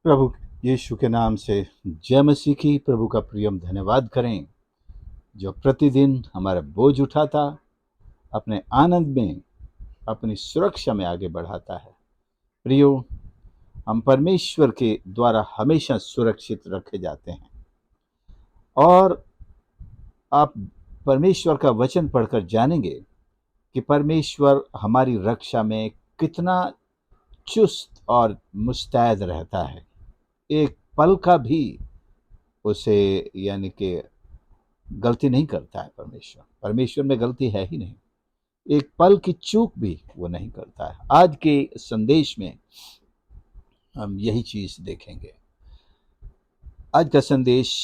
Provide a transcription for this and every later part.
प्रभु यीशु के नाम से जय मसीह की। प्रभु का प्रियम धन्यवाद करें जो प्रतिदिन हमारा बोझ उठाता, अपने आनंद में, अपनी सुरक्षा में आगे बढ़ाता है। प्रियो, हम परमेश्वर के द्वारा हमेशा सुरक्षित रखे जाते हैं और आप परमेश्वर का वचन पढ़कर जानेंगे कि परमेश्वर हमारी रक्षा में कितना चुस्त और मुस्तैद रहता है। एक पल का भी उसे यानी कि गलती नहीं करता है। परमेश्वर में गलती है ही नहीं। एक पल की चूक भी वो नहीं करता है। आज के संदेश में हम यही चीज देखेंगे। आज का संदेश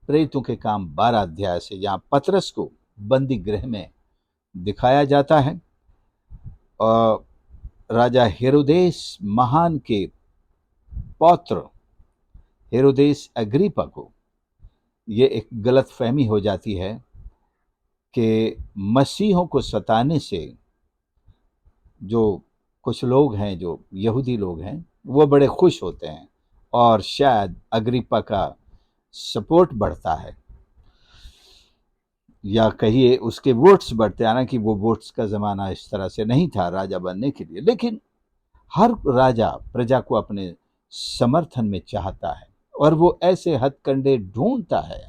प्रेरितों के काम 12 अध्याय से, जहाँ पतरस को बंदी गृह में दिखाया जाता है और राजा हेरोदेस महान के पौत्र हेरोदेस अग्रिप्पा को ये एक गलत फहमी हो जाती है कि मसीहों को सताने से जो कुछ लोग हैं, जो यहूदी लोग हैं, वो बड़े खुश होते हैं और शायद अग्रिप्पा का सपोर्ट बढ़ता है या कहिए उसके वोट्स बढ़ते हैं। हालांकि वो वोट्स का ज़माना इस तरह से नहीं था राजा बनने के लिए, लेकिन हर राजा प्रजा को अपने समर्थन में चाहता है और वो ऐसे हथकंडे ढूंढता है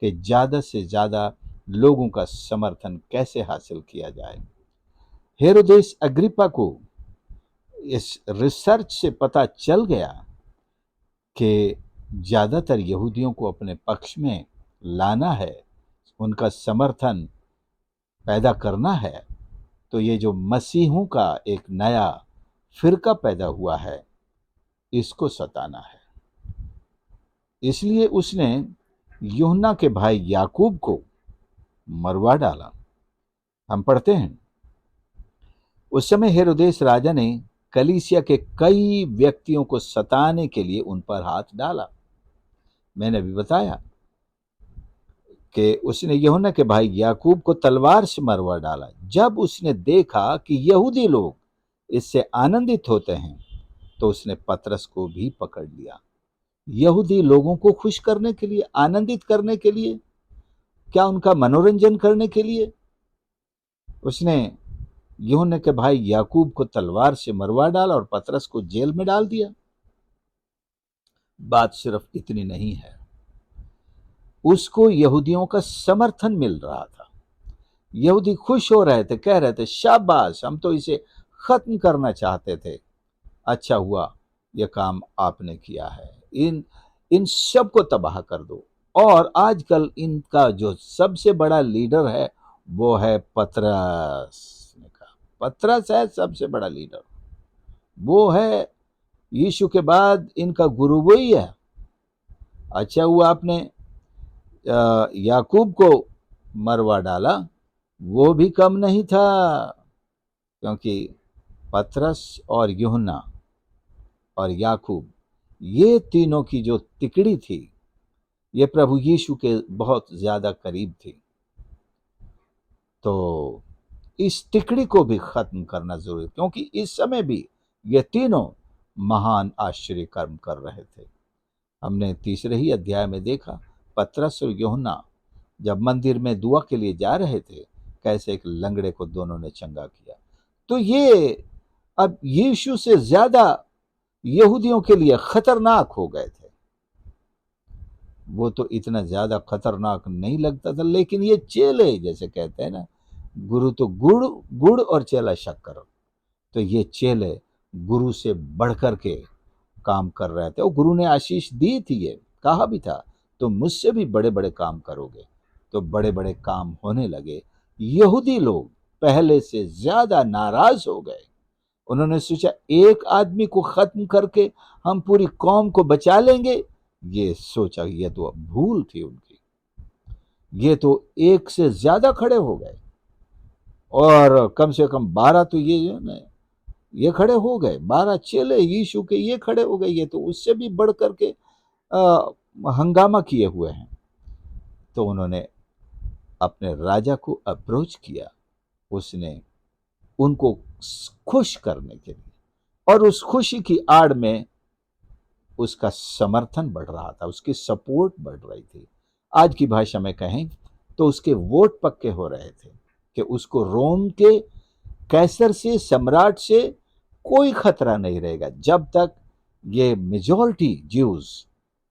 कि ज़्यादा से ज़्यादा लोगों का समर्थन कैसे हासिल किया जाए। हेरोदेस अग्रिप्पा को इस रिसर्च से पता चल गया कि ज़्यादातर यहूदियों को अपने पक्ष में लाना है, उनका समर्थन पैदा करना है। तो ये जो मसीहों का एक नया फिरका पैदा हुआ है, इसको सताना है। इसलिए उसने यूहन्ना के भाई याकूब को मरवा डाला। हम पढ़ते हैं, उस समय हेरोदेस राजा ने कलीसिया के कई व्यक्तियों को सताने के लिए उन पर हाथ डाला। मैंने अभी बताया कि उसने यूहन्ना के भाई याकूब को तलवार से मरवा डाला। जब उसने देखा कि यहूदी लोग इससे आनंदित होते हैं, तो उसने पतरस को भी पकड़ लिया। यहूदी लोगों को खुश करने के लिए, आनंदित करने के लिए, क्या उनका मनोरंजन करने के लिए उसने यूहन्ना के भाई याकूब को तलवार से मरवा डाला और पतरस को जेल में डाल दिया। बात सिर्फ इतनी नहीं है, उसको यहूदियों का समर्थन मिल रहा था। यहूदी खुश हो रहे थे, कह रहे थे शाबाश, हम तो इसे खत्म करना चाहते थे, अच्छा हुआ यह काम आपने किया है, इन इन सब को तबाह कर दो। और आजकल इनका जो सबसे बड़ा लीडर है वो है पतरस। ने कहा पतरस है सबसे बड़ा लीडर, वो है यीशु के बाद इनका गुरु वही है। अच्छा हुआ आपने याकूब को मरवा डाला, वो भी कम नहीं था, क्योंकि पतरस और यूहन्ना और याकूब, ये तीनों की जो तिकड़ी थी, ये प्रभु यीशु के बहुत ज्यादा करीब थी। तो इस तिकड़ी को भी खत्म करना जरूरी, क्योंकि इस समय भी ये तीनों महान आश्चर्य कर्म कर रहे थे। हमने तीसरे ही अध्याय में देखा, पतरस और यूहन्ना जब मंदिर में दुआ के लिए जा रहे थे, कैसे एक लंगड़े को दोनों ने चंगा किया। तो ये अब यीशु से ज्यादा यहूदियों के लिए खतरनाक हो गए थे। वो तो इतना ज्यादा खतरनाक नहीं लगता था, लेकिन ये चेले, जैसे कहते हैं ना, गुरु तो गुड़ गुड़ और चेला शक्कर। तो ये चेले गुरु से बढ़कर के काम कर रहे थे और गुरु ने आशीष दी थी, ये कहा भी था तो मुझसे भी बड़े बड़े काम करोगे। तो बड़े बड़े काम होने लगे। यहूदी लोग पहले से ज्यादा नाराज हो गए। उन्होंने सोचा एक आदमी को खत्म करके हम पूरी कौम को बचा लेंगे। ये सोचा, ये तो भूल थी उनकी। ये तो एक से ज्यादा खड़े हो गए और कम से कम 12 तो ये खड़े हो गए। 12 चेले यीशु के ये खड़े हो गए। ये तो उससे भी बढ़ करके हंगामा किए हुए हैं। तो उन्होंने अपने राजा को अप्रोच किया। उसने उनको खुश करने के लिए, और उस खुशी की आड़ में उसका समर्थन बढ़ रहा था, उसकी सपोर्ट बढ़ रही थी। आज की भाषा में कहें तो उसके वोट पक्के हो रहे थे कि उसको रोम के कैसर से, सम्राट से कोई खतरा नहीं रहेगा जब तक ये मेजॉरिटी ज्यूज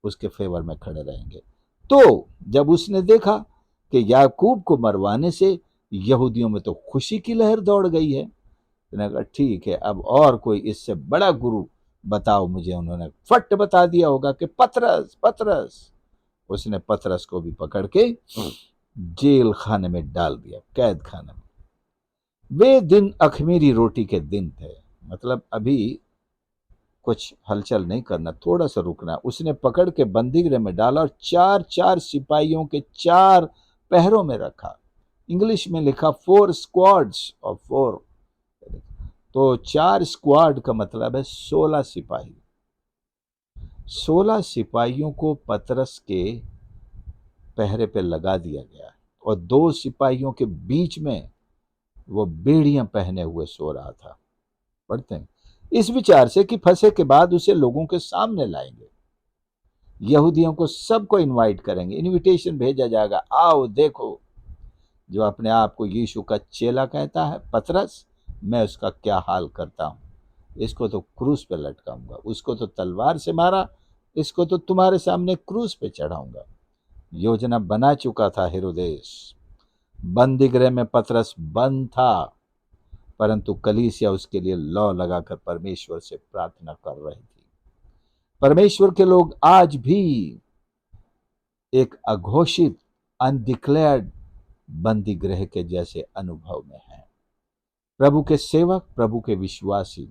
उसके फेवर में खड़े रहेंगे। तो जब उसने देखा कि याकूब को मरवाने से यहूदियों में तो खुशी की लहर दौड़ गई है, उसने कहा ठीक है, अब और कोई इससे बड़ा गुरु बताओ मुझे। उन्होंने फट बता दिया होगा कि पतरस, पतरस। उसने पतरस को भी पकड़ के जेल खाने में डाल दिया, कैद खाने में। वे दिन अखमीरी रोटी के दिन थे, मतलब अभी कुछ हलचल नहीं करना, थोड़ा सा रुकना। उसने पकड़ के बंदीगृह में डाला और चार चार सिपाहियों के चार पहरों में रखा। इंग्लिश में लिखा 4 स्क्वाड्स और 4, तो 4 स्क्वाड का मतलब है 16 सिपाही। 16 सिपाहियों को पतरस के पहरे पे लगा दिया गया और 2 सिपाहियों के बीच में वो बेड़ियां पहने हुए सो रहा था। पढ़ते हैं, इस विचार से कि फंसे के बाद उसे लोगों के सामने लाएंगे, यहूदियों को सबको इनवाइट करेंगे, इनविटेशन भेजा जाएगा, आओ देखो जो अपने आप को यीशु का चेला कहता है पतरस, मैं उसका क्या हाल करता हूं। इसको तो क्रूस पे लटकाऊंगा, उसको तो तलवार से मारा, इसको तो तुम्हारे सामने क्रूस पे चढ़ाऊंगा। योजना बना चुका था हेरोदेस। बंदीगृह में पतरस बंद था, परंतु कलीसिया उसके लिए लौ लगाकर परमेश्वर से प्रार्थना कर रही थी। परमेश्वर के लोग आज भी एक अघोषित, अनडिक्लेयर्ड बंदी गृह के जैसे अनुभव में हैं। प्रभु के सेवक, प्रभु के विश्वासी,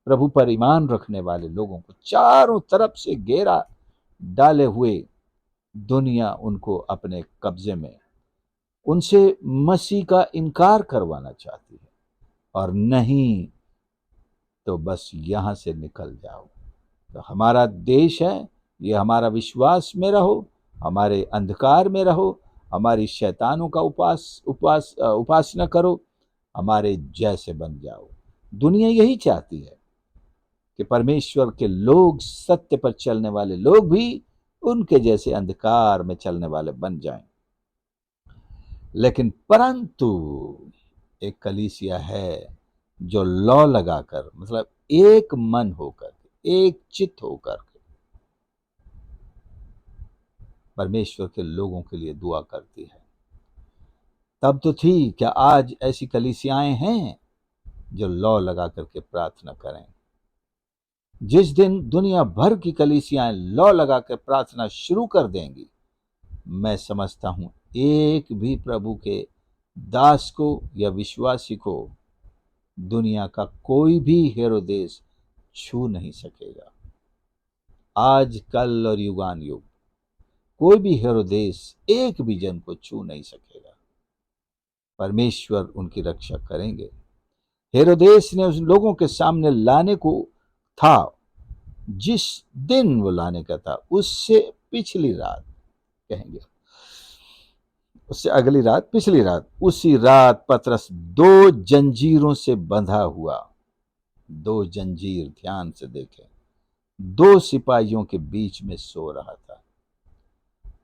प्रभु पर ईमान रखने वाले लोगों को चारों तरफ से घेरा डाले हुए दुनिया उनको अपने कब्जे में, उनसे मसीह का इनकार करवाना चाहती है, और नहीं तो बस यहां से निकल जाओ। तो हमारा देश है, ये हमारा विश्वास में रहो, हमारे अंधकार में रहो, हमारी शैतानों का उपासना करो, हमारे जैसे बन जाओ। दुनिया यही चाहती है कि परमेश्वर के लोग, सत्य पर चलने वाले लोग भी उनके जैसे अंधकार में चलने वाले बन जाएं। लेकिन परंतु एक कलीसिया है जो लॉ लगाकर, मतलब एक मन होकर, एक चित्त होकर परमेश्वर के लोगों के लिए दुआ करती है। तब तो थी, क्या आज ऐसी कलीसियाएं हैं जो लॉ लगा करके प्रार्थना करें? जिस दिन दुनिया भर की कलीसियाएं लॉ लगाकर प्रार्थना शुरू कर देंगी, मैं समझता हूं एक भी प्रभु के दास को या विश्वासी को दुनिया का कोई भी हेरोदेस छू नहीं सकेगा। आज, कल और युगान युग कोई भी हेरोदेस एक भी जन को छू नहीं सकेगा। परमेश्वर उनकी रक्षा करेंगे। हेरोदेस ने उस लोगों के सामने लाने को था, जिस दिन वो लाने का था उससे पिछली रात, कहेंगे उससे अगली रात, पिछली रात, उसी रात पतरस 2 जंजीरों से बंधा हुआ, 2 जंजीर, ध्यान से देखें, 2 सिपाहियों के बीच में सो रहा था।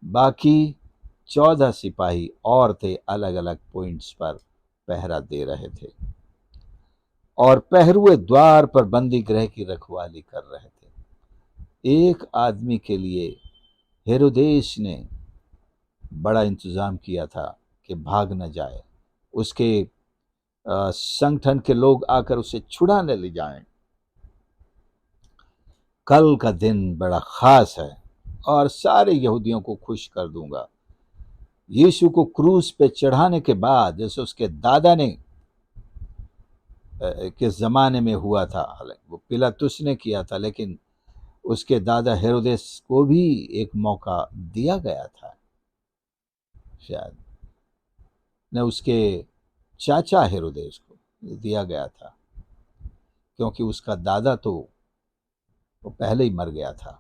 बाकी 14 सिपाही और थे, अलग अलग पॉइंट्स पर पहरा दे रहे थे और पहरुए द्वार पर बंदी गृह की रखवाली कर रहे थे। एक आदमी के लिए हेरोदेस ने बड़ा इंतजाम किया था कि भाग न जाए, उसके संगठन के लोग आकर उसे छुड़ाने ले जाएं। कल का दिन बड़ा खास है और सारे यहूदियों को खुश कर दूंगा। यीशु को क्रूस पे चढ़ाने के बाद, जैसे उसके दादा ने के जमाने में हुआ था, वो पिलातुस ने किया था, लेकिन उसके दादा हेरोदेस को भी एक मौका दिया गया था, शायद न उसके चाचा हेरोदेस को दिया गया था, क्योंकि उसका दादा तो वो पहले ही मर गया था।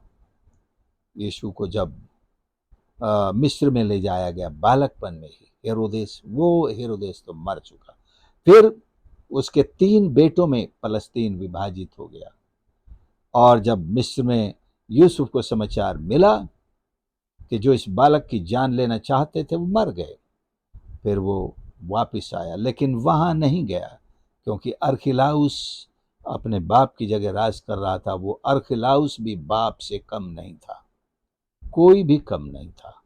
यीशु को जब मिस्र में ले जाया गया बालकपन में ही, हेरोदेस तो मर चुका। फिर उसके 3 बेटों में फलस्तीन विभाजित हो गया, और जब मिस्र में यूसुफ को समाचार मिला कि जो इस बालक की जान लेना चाहते थे वो मर गए। फिर वो वापिस आया, लेकिन वहां नहीं गया, क्योंकि अरखिलाउस अपने बाप की जगह राज कर रहा था। वो अरखिलाउस भी बाप से कम नहीं था, कोई भी कम नहीं था।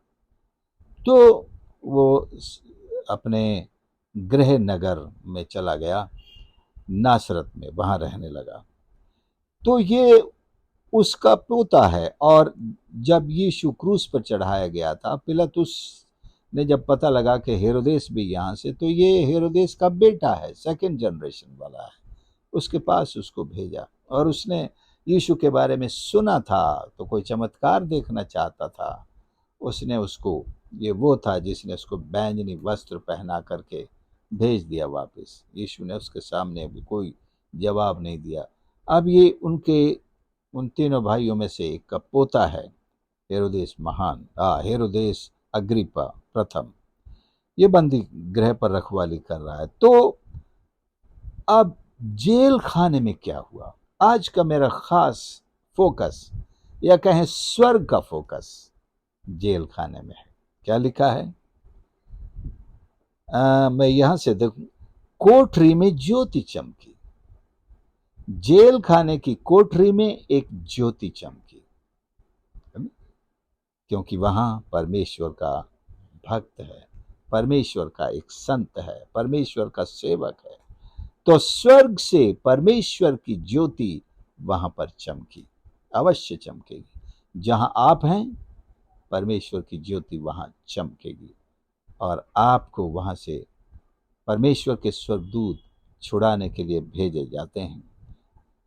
तो वो अपने गृह नगर में चला गया, नासरत में, वहां रहने लगा। तो ये उसका पोता है। और जब यीशु क्रूस पर चढ़ाया गया था, पिलातुस ने जब पता लगा कि हेरोदेस भी यहाँ से, तो ये हेरोदेस का बेटा है, सेकंड जनरेशन वाला है, उसके पास उसको भेजा। और उसने यीशु के बारे में सुना था, तो कोई चमत्कार देखना चाहता था। उसने उसको, ये वो था जिसने उसको बैंजनी वस्त्र पहना करके भेज दिया वापस। यीशु ने उसके सामने भी कोई जवाब नहीं दिया। अब ये उनके उन तीनों भाइयों में से एक का पोता है, हेरोदेस महान, हेरोदेस अग्रिप्पा प्रथम। ये बंदी गृह पर रखवाली कर रहा है। तो अब जेल खाने में क्या हुआ, आज का मेरा खास फोकस, या कहें स्वर्ग का फोकस, जेल खाने में है। क्या लिखा है? मैं यहां से देखूं, कोठरी में ज्योति चमकी। जेल खाने की कोठरी में एक ज्योति चमकी, क्योंकि वहां परमेश्वर का भक्त है, परमेश्वर का एक संत है, परमेश्वर का सेवक है। तो स्वर्ग से परमेश्वर की ज्योति वहां पर चमकी, अवश्य चमकेगी। जहां आप हैं, परमेश्वर की ज्योति वहां चमकेगी, और आपको वहां से परमेश्वर के स्वर्गदूत छुड़ाने के लिए भेजे जाते हैं।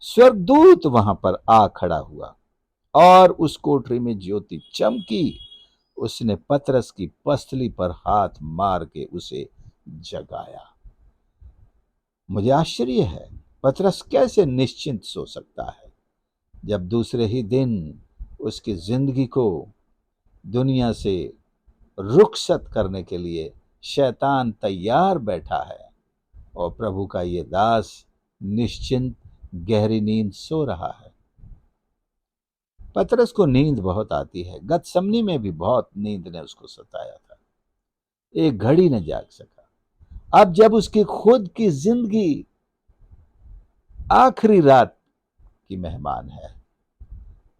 स्वर्गदूत वहां पर आ खड़ा हुआ और उस कोठरी में ज्योति चमकी। उसने पतरस की पसली पर हाथ मार के उसे जगाया। मुझे आश्चर्य है, पतरस कैसे निश्चिंत सो सकता है, जब दूसरे ही दिन उसकी जिंदगी को दुनिया से रुखसत करने के लिए शैतान तैयार बैठा है, और प्रभु का ये दास निश्चिंत गहरी नींद सो रहा है। पतरस को नींद बहुत आती है। गतसमनी में भी बहुत नींद ने उसको सताया था, एक घड़ी न जाग सका। अब जब उसकी खुद की जिंदगी आखिरी रात की मेहमान है,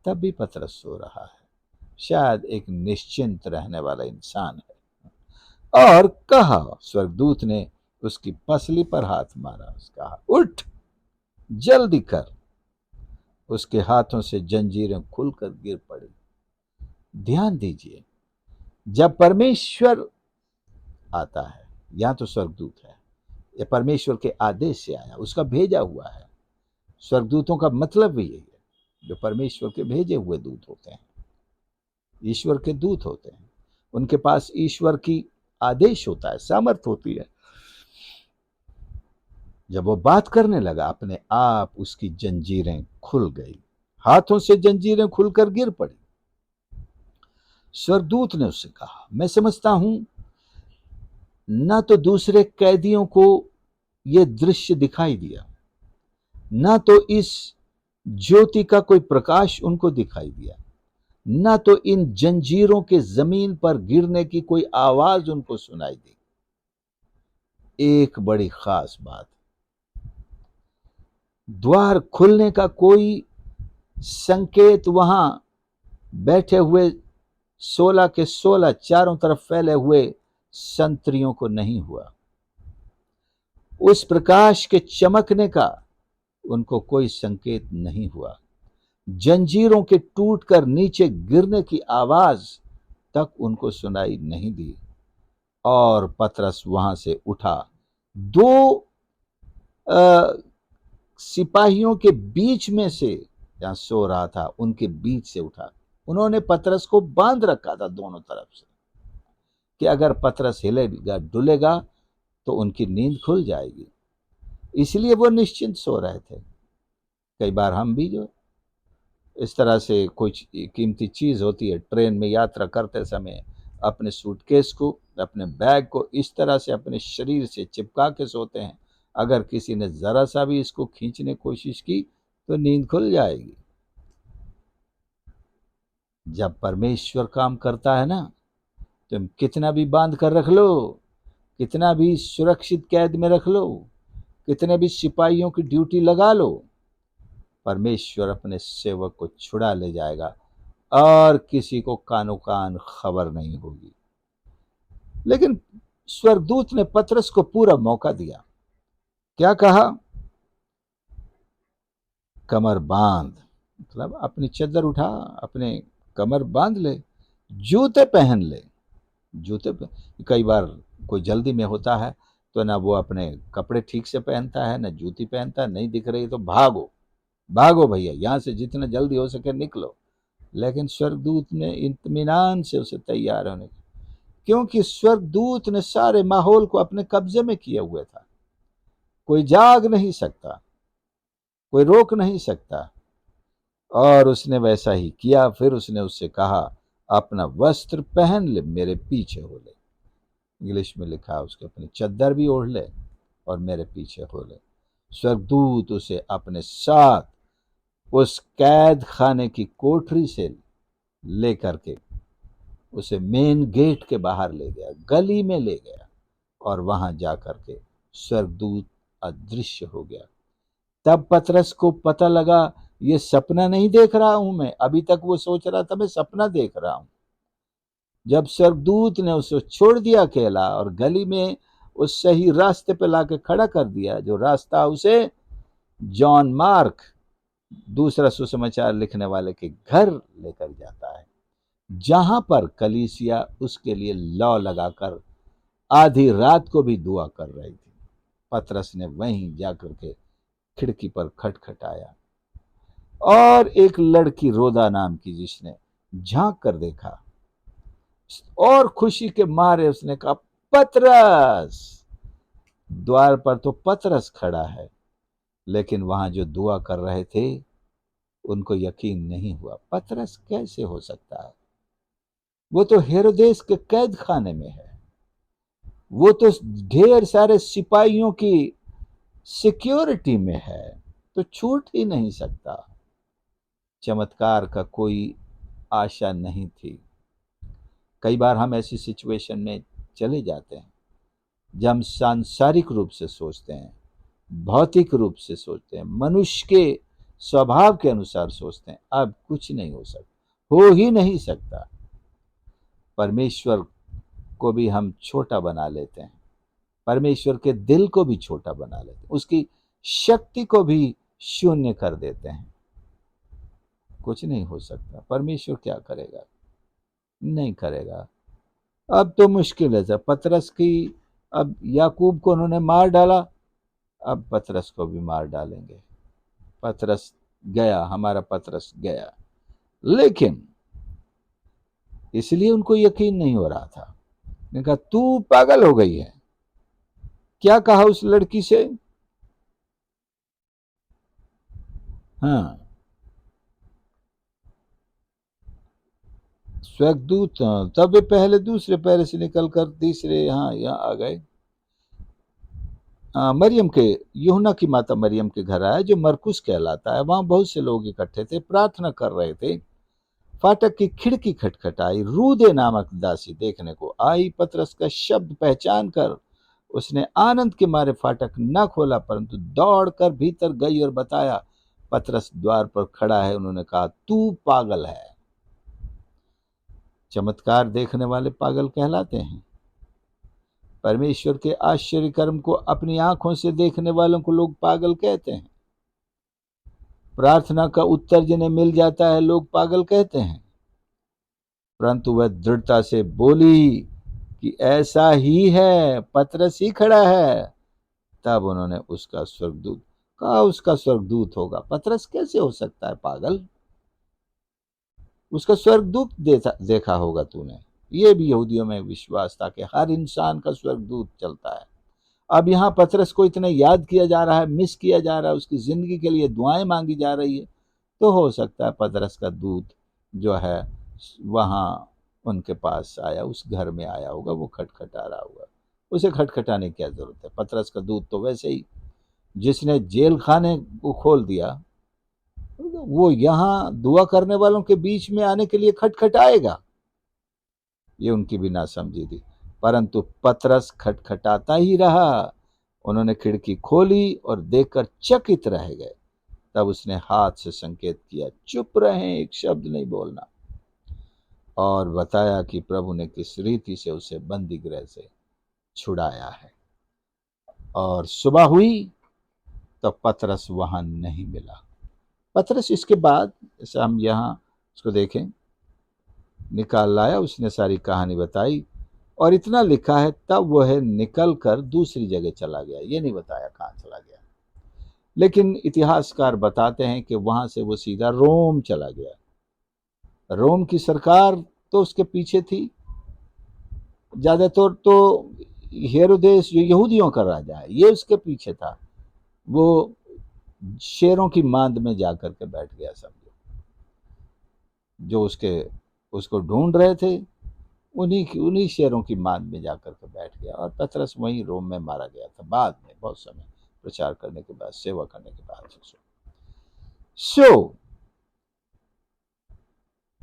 तब भी पतरस सो रहा है। शायद एक निश्चिंत रहने वाला इंसान है। और कहा, स्वर्गदूत ने उसकी पसली पर हाथ मारा, कहा, उठ, जल्दी कर। उसके हाथों से जंजीरें खुलकर गिर पड़ी। ध्यान दीजिए, जब परमेश्वर आता है, या तो स्वर्गदूत है, या परमेश्वर के आदेश से आया, उसका भेजा हुआ है। स्वर्गदूतों का मतलब भी यही है, जो परमेश्वर के भेजे हुए दूत होते हैं, ईश्वर के दूत होते हैं। उनके पास ईश्वर की आदेश होता है, सामर्थ होती है। जब वो बात करने लगा, अपने आप उसकी जंजीरें खुल गई, हाथों से जंजीरें खुलकर गिर पड़ी। स्वर्गदूत ने उससे कहा, मैं समझता हूं, ना तो दूसरे कैदियों को यह दृश्य दिखाई दिया, ना तो इस ज्योति का कोई प्रकाश उनको दिखाई दिया, ना तो इन जंजीरों के जमीन पर गिरने की कोई आवाज उनको सुनाई दी। एक बड़ी खास बात, द्वार खुलने का कोई संकेत वहां बैठे हुए 16 के 16 चारों तरफ फैले हुए संतरियों को नहीं हुआ। उस प्रकाश के चमकने का उनको कोई संकेत नहीं हुआ। जंजीरों के टूटकर नीचे गिरने की आवाज तक उनको सुनाई नहीं दी। और पतरस वहां से उठा, दो सिपाहियों के बीच में से, जहां सो रहा था उनके बीच से उठा। उन्होंने पतरस को बांध रखा था दोनों तरफ से, कि अगर पतरस हिलेगा डुलेगा तो उनकी नींद खुल जाएगी। इसलिए वो निश्चिंत सो रहे थे। कई बार हम भी जो इस तरह से कुछ कीमती चीज होती है, ट्रेन में यात्रा करते समय अपने सूटकेस को, अपने बैग को इस तरह से अपने शरीर से चिपका के सोते हैं, अगर किसी ने जरा सा भी इसको खींचने की कोशिश की तो नींद खुल जाएगी। जब परमेश्वर काम करता है ना, तुम कितना भी बांध कर रख लो, कितना भी सुरक्षित कैद में रख लो, कितने भी सिपाहियों की ड्यूटी लगा लो, परमेश्वर अपने सेवक को छुड़ा ले जाएगा और किसी को कानो कान खबर नहीं होगी। लेकिन स्वर्गदूत ने पतरस को पूरा मौका दिया। क्या कहा? कमर बांध, मतलब अपनी चद्दर उठा, अपने कमर बांध ले, जूते पहन ले। कई बार कोई जल्दी में होता है तो ना वो अपने कपड़े ठीक से पहनता है, ना जूती पहनता है, नहीं दिख रही तो भागो भागो भैया, यहां से जितना जल्दी हो सके निकलो। लेकिन स्वर्गदूत ने इत्मीनान से उसे तैयार होने, क्योंकि स्वर्गदूत ने सारे माहौल को अपने कब्जे में किया हुआ था। कोई जाग नहीं सकता, कोई रोक नहीं सकता। और उसने वैसा ही किया। फिर उसने उससे कहा, अपना वस्त्र पहन ले, मेरे पीछे हो ले। इंग्लिश में लिखा उसके, अपनी चद्दर भी ओढ़ ले और मेरे पीछे हो ले। स्वर्गदूत उसे अपने साथ उस कैद खाने की कोठरी से लेकर के उसे मेन गेट के बाहर ले गया, गली में ले गया, और वहां जाकर के स्वर्गदूत अदृश्य हो गया। तब पतरस को पता लगा, ये सपना नहीं देख रहा हूं मैं। अभी तक वो सोच रहा था मैं सपना देख रहा हूं। जब स्वर्गदूत ने उसे छोड़ दिया अकेला और गली में उस सही रास्ते पे लाके खड़ा कर दिया, जो रास्ता उसे जॉन मार्क, दूसरा सुसमाचार लिखने वाले के घर लेकर जाता है, जहां पर कलीसिया उसके लिए लौ लगाकर आधी रात को भी दुआ कर रही थी। पतरस ने वहीं जाकर के खिड़की पर खटखटाया, और एक लड़की रोदा नाम की, जिसने झांक कर देखा और खुशी के मारे उसने कहा, पतरस। द्वार पर तो पतरस खड़ा है, लेकिन वहां जो दुआ कर रहे थे उनको यकीन नहीं हुआ। पतरस कैसे हो सकता है? वो तो हेरोदेस के कैद खाने में है, वो तो ढेर सारे सिपाहियों की सिक्योरिटी में है, तो छूट ही नहीं सकता। चमत्कार का कोई आशा नहीं थी। कई बार हम ऐसी सिचुएशन में चले जाते हैं जब हम सांसारिक रूप से सोचते हैं, भौतिक रूप से सोचते हैं, मनुष्य के स्वभाव के अनुसार सोचते हैं, अब कुछ नहीं हो सकता, हो ही नहीं सकता। परमेश्वर को भी हम छोटा बना लेते हैं, परमेश्वर के दिल को भी छोटा बना लेते हैं, उसकी शक्ति को भी शून्य कर देते हैं। कुछ नहीं हो सकता। परमेश्वर क्या करेगा? नहीं करेगा। अब तो मुश्किल है। पतरस की, अब याकूब को उन्होंने मार डाला, अब पतरस को भी मार डालेंगे। पतरस गया, हमारा पतरस गया। लेकिन इसलिए उनको यकीन नहीं हो रहा था। ने कहा, तू पागल हो गई है। क्या कहा उस लड़की से? हाँ, स्वर्गदूत, तब वे पहले दूसरे पैर से निकलकर तीसरे यहाँ आ गए। मरियम के, यूहन्ना की माता मरियम के घर आया, जो मरकुस कहलाता है। वहां बहुत से लोग इकट्ठे थे, प्रार्थना कर रहे थे। फाटक की खिड़की खटखटाई, रूदे नामक दासी देखने को आई। पतरस का शब्द पहचान कर उसने आनंद के मारे फाटक न खोला, परंतु दौड़कर भीतर गई और बताया, पतरस द्वार पर खड़ा है। उन्होंने कहा, तू पागल है। चमत्कार देखने वाले पागल कहलाते हैं। परमेश्वर के आश्चर्य कर्म को अपनी आंखों से देखने वालों को लोग पागल कहते हैं। प्रार्थना का उत्तर जिन्हें मिल जाता है, लोग पागल कहते हैं। परंतु वह दृढ़ता से बोली कि ऐसा ही है, पतरस ही खड़ा है। तब उन्होंने उसका स्वर्गदूत कहा, उसका स्वर्गदूत होगा, पतरस कैसे हो सकता है पागल? उसका स्वर्गदूत देखा होगा तूने। ये भी यहूदियों में विश्वास था कि हर इंसान का स्वर्गदूत चलता है। अब यहाँ पतरस को इतना याद किया जा रहा है, मिस किया जा रहा है, उसकी जिंदगी के लिए दुआएं मांगी जा रही है, तो हो सकता है पतरस का दूत जो है वहां उनके पास आया, उस घर में आया होगा, वो खटखटा रहा होगा। उसे खटखटाने की क्या जरूरत है? पतरस का दूत तो वैसे ही, जिसने जेल खाने को खोल दिया, वो यहाँ दुआ करने वालों के बीच में आने के लिए खटखटाएगा। ये उनकी भी नासमझी थी, परंतु पतरस खटखटाता ही रहा। उन्होंने खिड़की खोली और देखकर चकित रह गए। तब उसने हाथ से संकेत किया, चुप रहें, एक शब्द नहीं बोलना, और बताया कि प्रभु ने किस रीति से उसे बंदी गृह से छुड़ाया है। और सुबह हुई तो पतरस वहां नहीं मिला। पतरस इसके बाद, जैसे हम यहाँ उसको देखें, निकाल लाया, उसने सारी कहानी बताई, और इतना लिखा है तब वह निकल कर दूसरी जगह चला गया। ये नहीं बताया कहाँ चला गया, लेकिन इतिहासकार बताते हैं कि वहां से वो सीधा रोम चला गया। रोम की सरकार तो उसके पीछे थी, ज्यादातर तो हेरोदेस जो यहूदियों का राजा है, ये उसके पीछे था। वो शेरों की मांद में जाकर के बैठ गया। समझो, जो उसको ढूंढ रहे थे, उन्हीं शेरों की मांद में जाकर के बैठ गया। और पतरस वहीं रोम में मारा गया था बाद में, बहुत समय प्रचार करने के बाद, सेवा करने के बाद।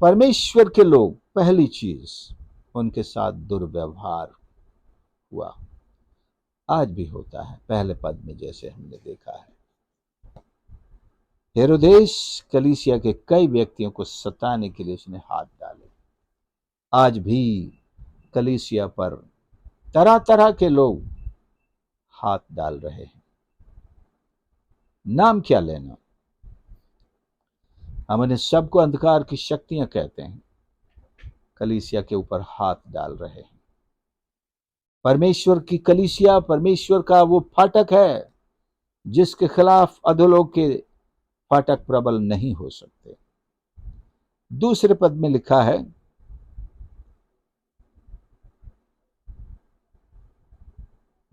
परमेश्वर के लोग, पहली चीज, उनके साथ दुर्व्यवहार हुआ। आज भी होता है, पहले पद में जैसे हमने देखा है। हेरोदेस कलीसिया के कई व्यक्तियों को सताने के लिए उसने हाथ डाले। आज भी कलीसिया पर तरह तरह के लोग हाथ डाल रहे हैं। नाम क्या लेना, हम उन्हें सबको अंधकार की शक्तियां कहते हैं, कलीसिया के ऊपर हाथ डाल रहे हैं। परमेश्वर की कलीसिया परमेश्वर का वो फाटक है जिसके खिलाफ अधोलोक के फाटक प्रबल नहीं हो सकते। दूसरे पद में लिखा है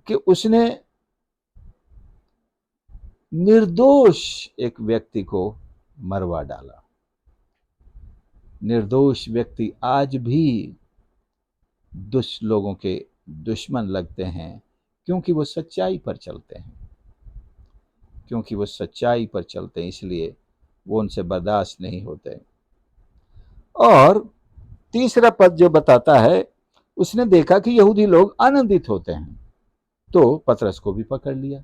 कि उसने निर्दोष एक व्यक्ति को मरवा डाला। निर्दोष व्यक्ति आज भी दुष्ट लोगों के दुश्मन लगते हैं, क्योंकि वो सच्चाई पर चलते हैं। क्योंकि वो सच्चाई पर चलते हैं, इसलिए वो उनसे बर्दाश्त नहीं होते। और तीसरा पद जो बताता है, उसने देखा कि यहूदी लोग आनंदित होते हैं, तो पतरस को भी पकड़ लिया।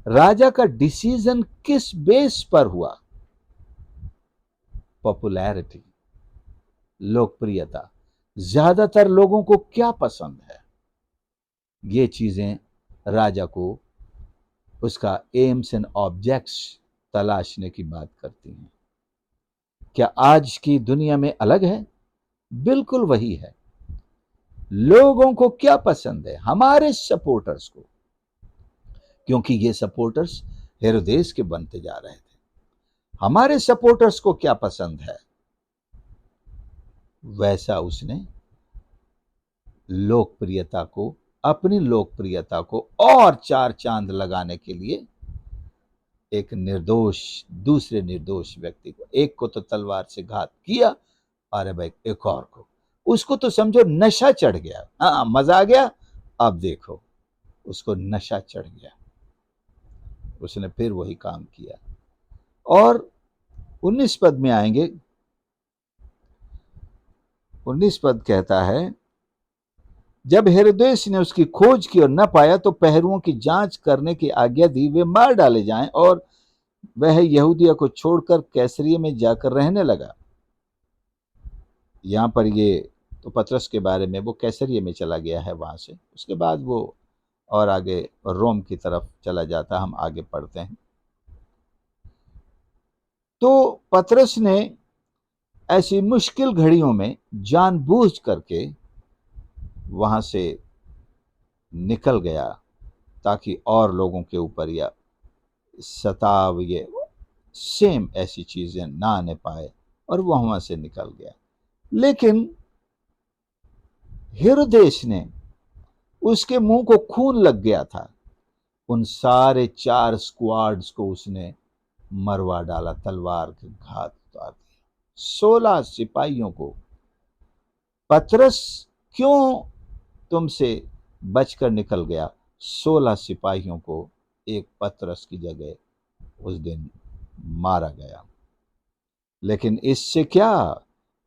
राजा का डिसीजन किस बेस पर हुआ? पॉपुलैरिटी, लोकप्रियता। ज्यादातर लोगों को क्या पसंद है, ये चीजें राजा को उसका एम्स एंड ऑब्जेक्ट्स तलाशने की बात करती हैं। क्या आज की दुनिया में अलग है? बिल्कुल वही है। लोगों को क्या पसंद है? हमारे सपोर्टर्स को, क्योंकि ये सपोर्टर्स हेरोदेस के बनते जा रहे थे। हमारे सपोर्टर्स को क्या पसंद है, वैसा उसने लोकप्रियता को, अपनी लोकप्रियता को और चार चांद लगाने के लिए एक निर्दोष, दूसरे निर्दोष व्यक्ति को, एक को तो तलवार से घात किया, अरे भाई एक और को, उसको तो समझो नशा चढ़ गया। हाँ, मजा आ गया। अब देखो, उसको नशा चढ़ गया, उसने फिर वही काम किया। और 19 पद में आएंगे। 19 पद कहता है, जब हेरोदेस ने उसकी खोज की और न पाया तो पहरुओं की जांच करने की आज्ञा दी, वे मार डाले जाएं, और वह यहूदिया को छोड़कर कैसरिया में जाकर रहने लगा। यहां पर ये तो पतरस के बारे में, वो कैसरिया में चला गया है, वहां से उसके बाद वो और आगे रोम की तरफ चला जाता। हम आगे पढ़ते हैं। तो पतरस ने ऐसी मुश्किल घड़ियों में जानबूझ करके वहां से निकल गया, ताकि और लोगों के ऊपर या सताव, ये सेम ऐसी चीजें ना आने पाए, और वो वहां से निकल गया। लेकिन हेरोदेस ने, उसके मुंह को खून लग गया था, उन सारे 4 स्क्वाड्स को उसने मरवा डाला, तलवार के घात उतार दिया। 16 सिपाहियों को। पतरस क्यों तुमसे बचकर निकल गया? 16 सिपाहियों को एक पतरस की जगह उस दिन मारा गया। लेकिन इससे क्या,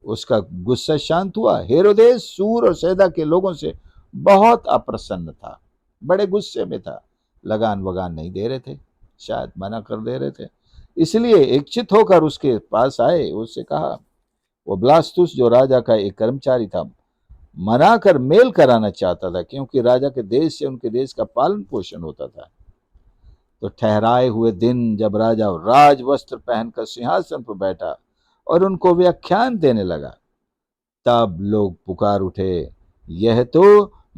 उसका गुस्सा शांत हुआ। हेरोदेस सूर और सैदा के लोगों से बहुत अप्रसन्न था, बड़े गुस्से में था। लगान वगान नहीं दे रहे थे, शायद मना कर दे रहे थे। इसलिए इच्छित होकर उसके पास आए, उससे कहा, वो ब्लास्तुस जो राजा का एक कर्मचारी था, मना कर मेल कराना चाहता था, क्योंकि राजा के देश से उनके देश का पालन पोषण होता था। तो ठहराए हुए दिन जब राजा राज वस्त्र पहनकर सिंहासन पर बैठा और उनको व्याख्यान देने लगा, तब लोग पुकार उठे, यह तो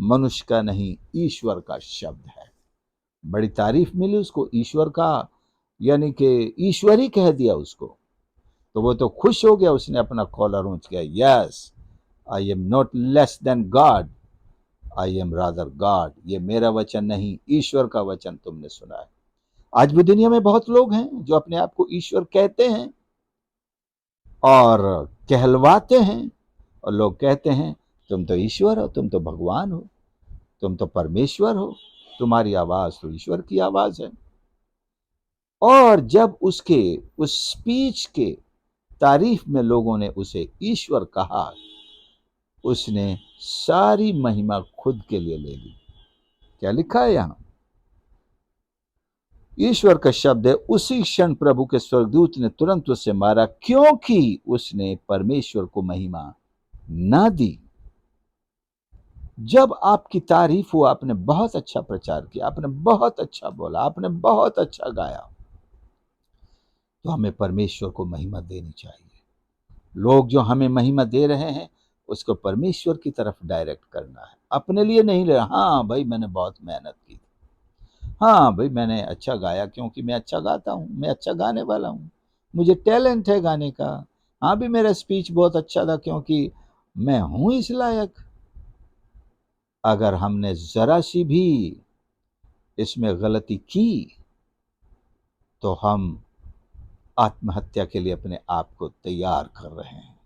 मनुष्य का नहीं, ईश्वर का शब्द है। बड़ी तारीफ मिली उसको ईश्वर का, यानी कि ईश्वर ही कह दिया उसको। तो वो तो खुश हो गया, उसने अपना कॉलर ऊंच किया, yes, I am not less than God, I am rather God. ये मेरा वचन नहीं, ईश्वर का वचन तुमने सुना है। आज भी दुनिया में बहुत लोग हैं जो अपने आप को ईश्वर कहते हैं और कहलवाते हैं, और लोग कहते हैं तुम तो ईश्वर हो, तुम तो भगवान हो, तुम तो परमेश्वर हो, तुम्हारी आवाज तो ईश्वर की आवाज है। और जब उसके उस स्पीच के तारीफ में लोगों ने उसे ईश्वर कहा, उसने सारी महिमा खुद के लिए ले ली। क्या लिखा है यहां? ईश्वर का शब्द है, उसी क्षण प्रभु के स्वर्गदूत ने तुरंत उससे मारा, क्योंकि उसने परमेश्वर को महिमा ना दी। जब आपकी तारीफ हो, आपने बहुत अच्छा प्रचार किया, आपने बहुत अच्छा बोला, आपने बहुत अच्छा गाया, तो हमें परमेश्वर को महिमा देनी चाहिए। लोग जो हमें महिमा दे रहे हैं, उसको परमेश्वर की तरफ डायरेक्ट करना है, अपने लिए नहीं ले। हाँ भाई, मैंने बहुत मेहनत की, हाँ भाई मैंने अच्छा गाया, क्योंकि मैं अच्छा गाता हूँ, मैं अच्छा गाने वाला हूँ, मुझे टैलेंट है गाने का। हाँ भी मेरा स्पीच बहुत अच्छा था, क्योंकि मैं हूं इस लायक। अगर हमने जरा सी भी इसमें गलती की, तो हम आत्महत्या के लिए अपने आप को तैयार कर रहे हैं,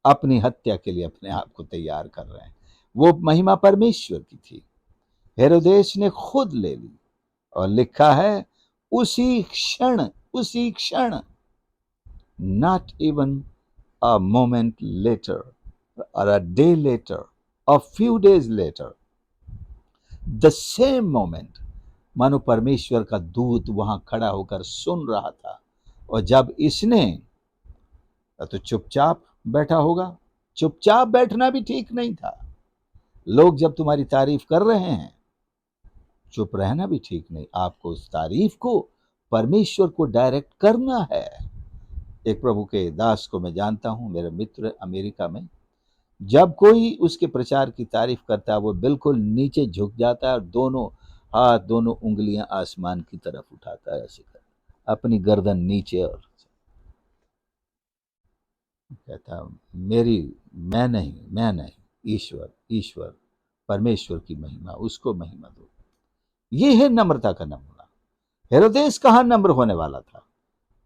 अपनी हत्या के लिए अपने आप को तैयार कर रहे हैं। वो महिमा परमेश्वर की थी, हेरोदेस ने खुद ले ली। और लिखा है, उसी क्षण, उसी क्षण, not even a moment later or a day later, a few days later, the same moment, मानो परमेश्वर का दूत वहां खड़ा होकर सुन रहा था। और जब इसने, तो चुपचाप बैठा होगा, चुपचाप बैठना भी ठीक नहीं था। लोग जब तुम्हारी तारीफ कर रहे हैं, चुप रहना भी ठीक नहीं। आपको उस तारीफ को परमेश्वर को डायरेक्ट करना है। एक प्रभु के दास को मैं जानता हूं, मेरे मित्र अमेरिका में, जब कोई उसके प्रचार की तारीफ करता है, वो बिल्कुल नीचे झुक जाता है और दोनों हाथ, दोनों उंगलियां आसमान की तरफ उठाता है, ऐसे कर अपनी गर्दन नीचे, और कहता, मेरी, मैं नहीं, ईश्वर, ईश्वर, परमेश्वर की महिमा, उसको महिमा दो। ये है नम्रता का नमूना। हेरोदेस कहाँ नम्र होने वाला था?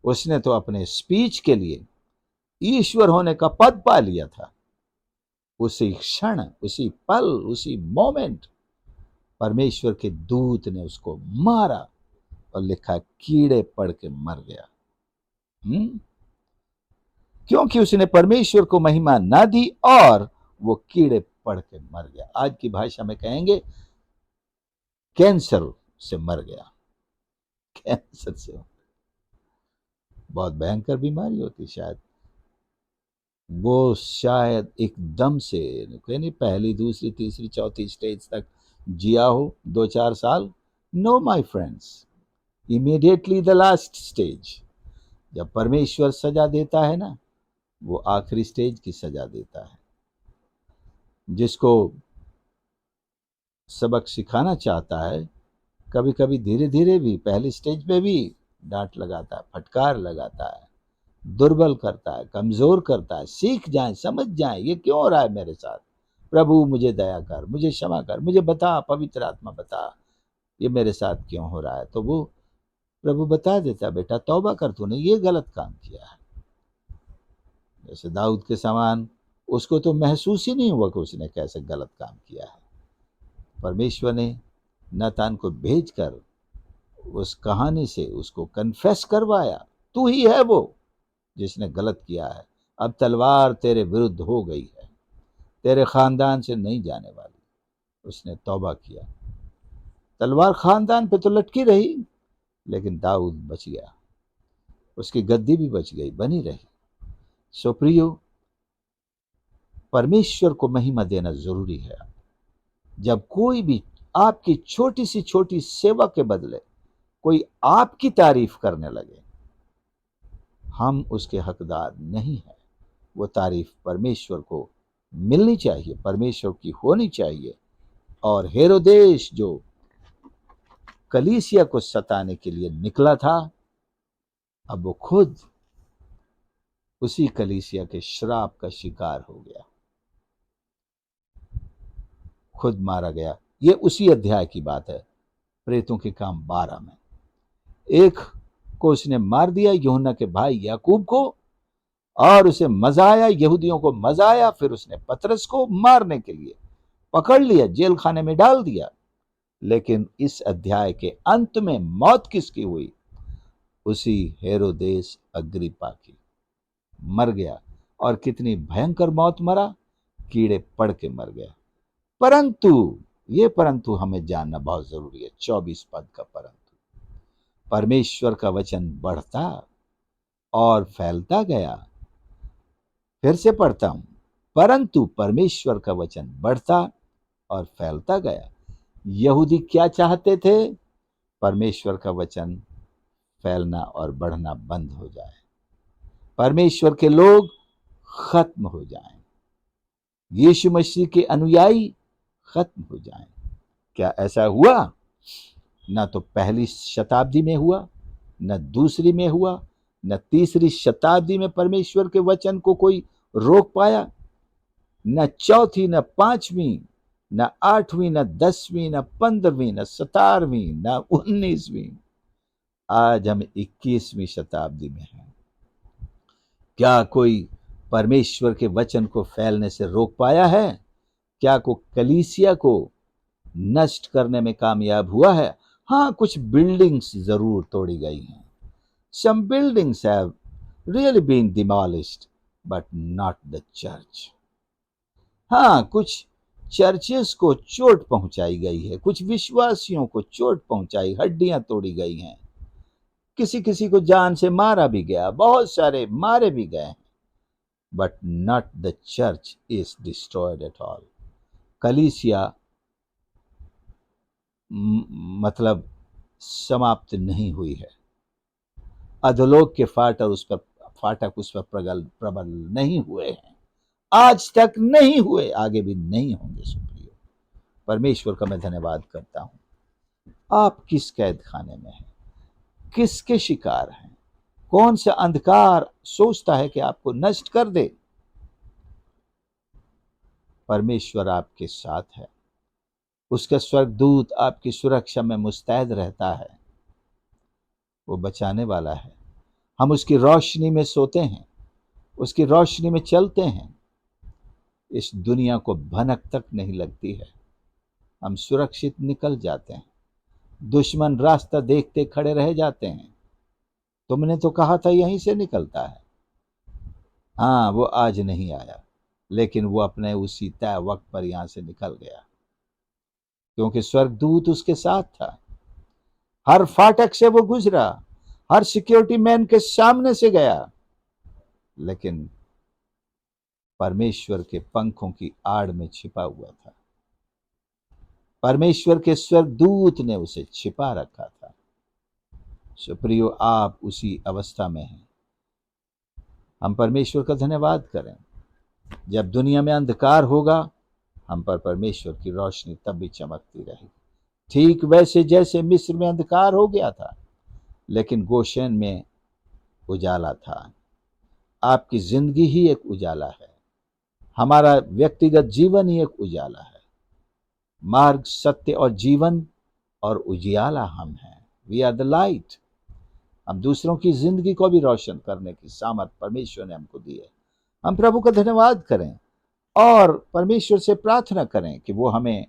उसने तो अपने स्पीच के लिए ईश्वर होने का पद पा लिया था। उसी क्षण, उसी पल, उसी मोमेंट परमेश्वर के दूत ने उसको मारा, और लिखा कीड़े पड़ के मर गया। क्योंकि उसने परमेश्वर को महिमा ना दी, और वो कीड़े पड़ के मर गया। आज की भाषा में कहेंगे कैंसर से मर गया। कैंसर से, बहुत भयंकर बीमारी होती शायद। वो शायद एकदम से, नहीं, पहली, दूसरी, तीसरी, चौथी स्टेज तक जिया हो, 2-4 साल। No my friends, immediately the last stage. जब परमेश्वर सजा देता है ना, वो आखिरी स्टेज की सजा देता है। जिसको सबक सिखाना चाहता है, कभी कभी धीरे धीरे भी, पहली स्टेज पे भी डांट लगाता है, फटकार लगाता है, दुर्बल करता है, कमजोर करता है। सीख जाएं, समझ जाएं, ये क्यों हो रहा है मेरे साथ, प्रभु मुझे दया कर, मुझे क्षमा कर, मुझे बता, पवित्र आत्मा बता, ये मेरे साथ क्यों हो रहा है। तो वो प्रभु बता देता, बेटा तौबा कर, तूने ये गलत काम किया है। जैसे दाऊद के समान, उसको तो महसूस ही नहीं हुआ कि उसने कैसे गलत काम किया है। परमेश्वर ने नातान को भेजकर उस कहानी से उसको कन्फेस करवाया, तू ही है वो जिसने गलत किया है, अब तलवार तेरे विरुद्ध हो गई है, तेरे खानदान से नहीं जाने वाली। उसने तौबा किया। तलवार खानदान पे तो लटकी रही, लेकिन दाऊद बच गया, उसकी गद्दी भी बच गई, बनी रही। सो प्रियो, परमेश्वर को महिमा देना जरूरी है। जब कोई भी आपकी छोटी सी छोटी सेवा के बदले कोई आपकी तारीफ करने लगे, हम उसके हकदार नहीं हैं। वो तारीफ परमेश्वर को मिलनी चाहिए, परमेश्वर की होनी चाहिए। और हेरोदेस जो कलीसिया को सताने के लिए निकला था, अब वो खुद उसी कलीसिया के श्राप का शिकार हो गया, खुद मारा गया। ये उसी अध्याय की बात है, प्रेतों के काम 12 में। एक को उसने मार दिया, यूहन्ना के भाई याकूब को, और उसे मजा आया, यहूदियों को मजा आया। फिर उसने पतरस को मारने के लिए पकड़ लिया, जेल खाने में डाल दिया। लेकिन इस अध्याय के अंत में मौत किसकी हुई? उसी हेरोदेस अग्रिप्पा की। मर गया, और कितनी भयंकर मौत मरा, कीड़े पड़ के मर गया। परंतु हमें जानना बहुत जरूरी है, 24 पद का परंतु। परमेश्वर का वचन बढ़ता और फैलता गया। फिर से पढ़ता हूं, परंतु परमेश्वर का वचन बढ़ता और फैलता गया। यहूदी क्या चाहते थे? परमेश्वर का वचन फैलना और बढ़ना बंद हो जाए, परमेश्वर के लोग खत्म हो जाएं, यीशु मसीह के अनुयायी खत्म हो जाएं। क्या ऐसा हुआ? ना तो पहली शताब्दी में हुआ, न दूसरी में हुआ, न तीसरी शताब्दी में परमेश्वर के वचन को कोई रोक पाया, न चौथी, न पांचवी, न 8वीं, न 10वीं, न 15वीं, न 17वीं, न 19वीं। आज हम 21वीं शताब्दी में हैं। क्या कोई परमेश्वर के वचन को फैलने से रोक पाया है? क्या को कलीसिया को नष्ट करने में कामयाब हुआ है? हाँ, कुछ बिल्डिंग्स जरूर तोड़ी गई हैं। Some buildings have really been demolished, but not the church. हाँ, कुछ चर्चेस को चोट पहुंचाई गई है, कुछ विश्वासियों को चोट पहुंचाई, हड्डियां तोड़ी गई हैं, किसी किसी को जान से मारा भी गया, बहुत सारे मारे भी गए, but not the church is destroyed at all. कलीसिया मतलब समाप्त नहीं हुई है। अधोलोक के फाटक उस पर प्रबल नहीं हुए हैं, आज तक नहीं हुए, आगे भी नहीं होंगे। सुप्रियो, परमेश्वर का मैं धन्यवाद करता हूं। आप किस कैद खाने में हैं? किसके शिकार हैं? कौन सा अंधकार सोचता है कि आपको नष्ट कर दे? परमेश्वर आपके साथ है, उसका स्वर्गदूत आपकी सुरक्षा में मुस्तैद रहता है, वो बचाने वाला है। हम उसकी रोशनी में सोते हैं, उसकी रोशनी में चलते हैं। इस दुनिया को भनक तक नहीं लगती है, हम सुरक्षित निकल जाते हैं। दुश्मन रास्ता देखते खड़े रह जाते हैं, तुमने तो कहा था यहीं से निकलता है। हाँ, वो आज नहीं आया, लेकिन वो अपने उसी तय वक्त पर यहां से निकल गया, क्योंकि स्वर्गदूत उसके साथ था। हर फाटक से वो गुजरा, हर सिक्योरिटी मैन के सामने से गया, लेकिन परमेश्वर के पंखों की आड़ में छिपा हुआ था। परमेश्वर के स्वर्गदूत ने उसे छिपा रखा था। सुप्रियो, आप उसी अवस्था में हैं। हम परमेश्वर का धन्यवाद करें। जब दुनिया में अंधकार होगा, हम पर परमेश्वर की रोशनी तब भी चमकती रहेगी, ठीक वैसे जैसे मिस्र में अंधकार हो गया था, लेकिन गोशेन में उजाला था। आपकी जिंदगी ही एक उजाला है, हमारा व्यक्तिगत जीवन ही एक उजाला है। मार्ग, सत्य और जीवन और उजियाला हम हैं। We are the light. हम दूसरों की जिंदगी को भी रोशन करने की सामर्थ परमेश्वर ने हमको दी है। हम प्रभु का धन्यवाद करें और परमेश्वर से प्रार्थना करें कि वो हमें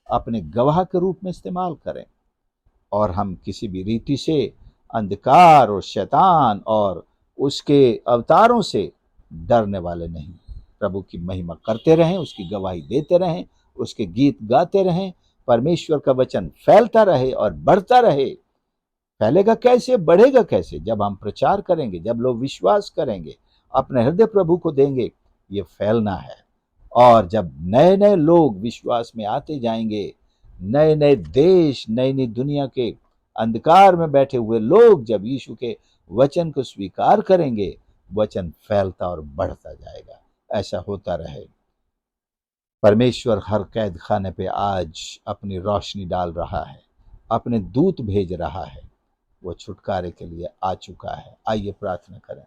अपने गवाह के रूप में इस्तेमाल करें, और हम किसी भी रीति से अंधकार और शैतान और उसके अवतारों से डरने वाले नहीं। प्रभु की महिमा करते रहें, उसकी गवाही देते रहें, उसके गीत गाते रहें। परमेश्वर का वचन फैलता रहे और बढ़ता रहे। फैलेगा कैसे, बढ़ेगा कैसे? जब हम प्रचार करेंगे, जब लोग विश्वास करेंगे, अपने हृदय प्रभु को देंगे। ये फैलना है। और जब नए नए लोग विश्वास में आते जाएंगे, नए नए देश, नई नई दुनिया के अंधकार में बैठे हुए लोग जब यीशु के वचन को स्वीकार करेंगे, वचन फैलता और बढ़ता जाएगा। ऐसा होता रहे। परमेश्वर हर कैद खाने पे आज अपनी रोशनी डाल रहा है, अपने दूत भेज रहा है। वो छुटकारे के लिए आ चुका है। आइए प्रार्थना करें।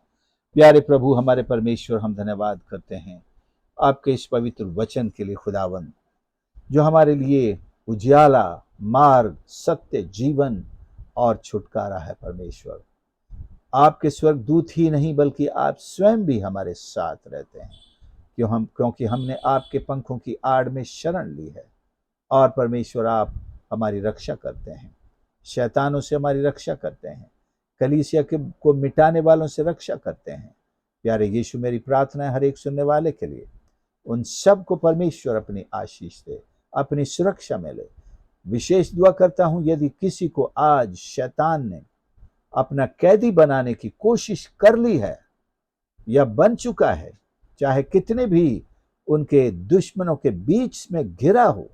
प्यारे प्रभु, हमारे परमेश्वर, हम धन्यवाद करते हैं आपके इस पवित्र वचन के लिए खुदावंद, जो हमारे लिए उजियाला, मार्ग, सत्य, जीवन और छुटकारा है। परमेश्वर, आपके स्वर्गदूत ही नहीं बल्कि आप स्वयं भी हमारे साथ रहते हैं, क्योंकि हमने आपके पंखों की आड़ में शरण ली है। और परमेश्वर, आप हमारी रक्षा करते हैं, शैतानों से हमारी रक्षा करते हैं, कलीसिया को मिटाने वालों से रक्षा करते हैं। प्यारे यीशु, मेरी प्रार्थना है हर एक सुनने वाले के लिए, उन सब को परमेश्वर अपनी आशीष दे, अपनी सुरक्षा में ले। विशेष दुआ करता हूं, यदि किसी को आज शैतान ने अपना कैदी बनाने की कोशिश कर ली है या बन चुका है, चाहे कितने भी उनके दुश्मनों के बीच में घिरा हो,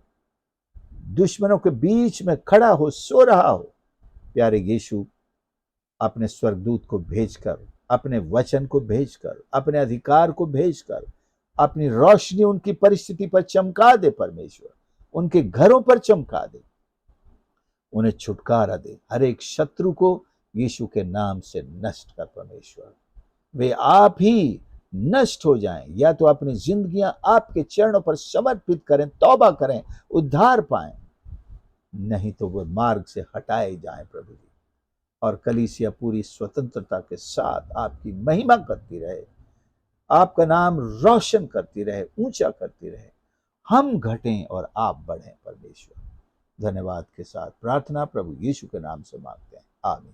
दुश्मनों के बीच में खड़ा हो, सो रहा हो, प्यारे यीशु, अपने स्वर्गदूत को भेजकर, अपने वचन को भेजकर, अपने अधिकार को भेजकर अपनी रोशनी उनकी परिस्थिति पर चमका दे। परमेश्वर, उनके घरों पर चमका दे, उन्हें छुटकारा दे। हर एक शत्रु को यीशु के नाम से नष्ट कर। परमेश्वर, वे आप ही नष्ट हो जाएं, या तो अपनी जिंदगियां आपके चरणों पर समर्पित करें, तौबा करें, उद्धार पाएं, नहीं तो वो मार्ग से हटाए जाएं। प्रभु जी, और कलीसिया पूरी स्वतंत्रता के साथ आपकी महिमा करती रहे, आपका नाम रोशन करती रहे, ऊंचा करती रहे। हम घटें और आप बढ़ें। परमेश्वर, धन्यवाद के साथ प्रार्थना प्रभु यीशु के नाम से मांगते हैं, आमीन।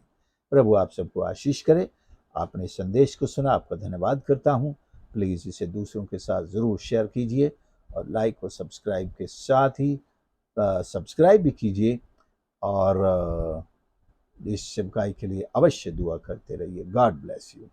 प्रभु आप सबको आशीष करे। आपने संदेश को सुना, आपका धन्यवाद करता हूं। प्लीज इसे दूसरों के साथ जरूर शेयर कीजिए, और लाइक और सब्सक्राइब के साथ ही सब्सक्राइब भी कीजिए, और इस सेवकाई के लिए अवश्य दुआ करते रहिए। God bless you.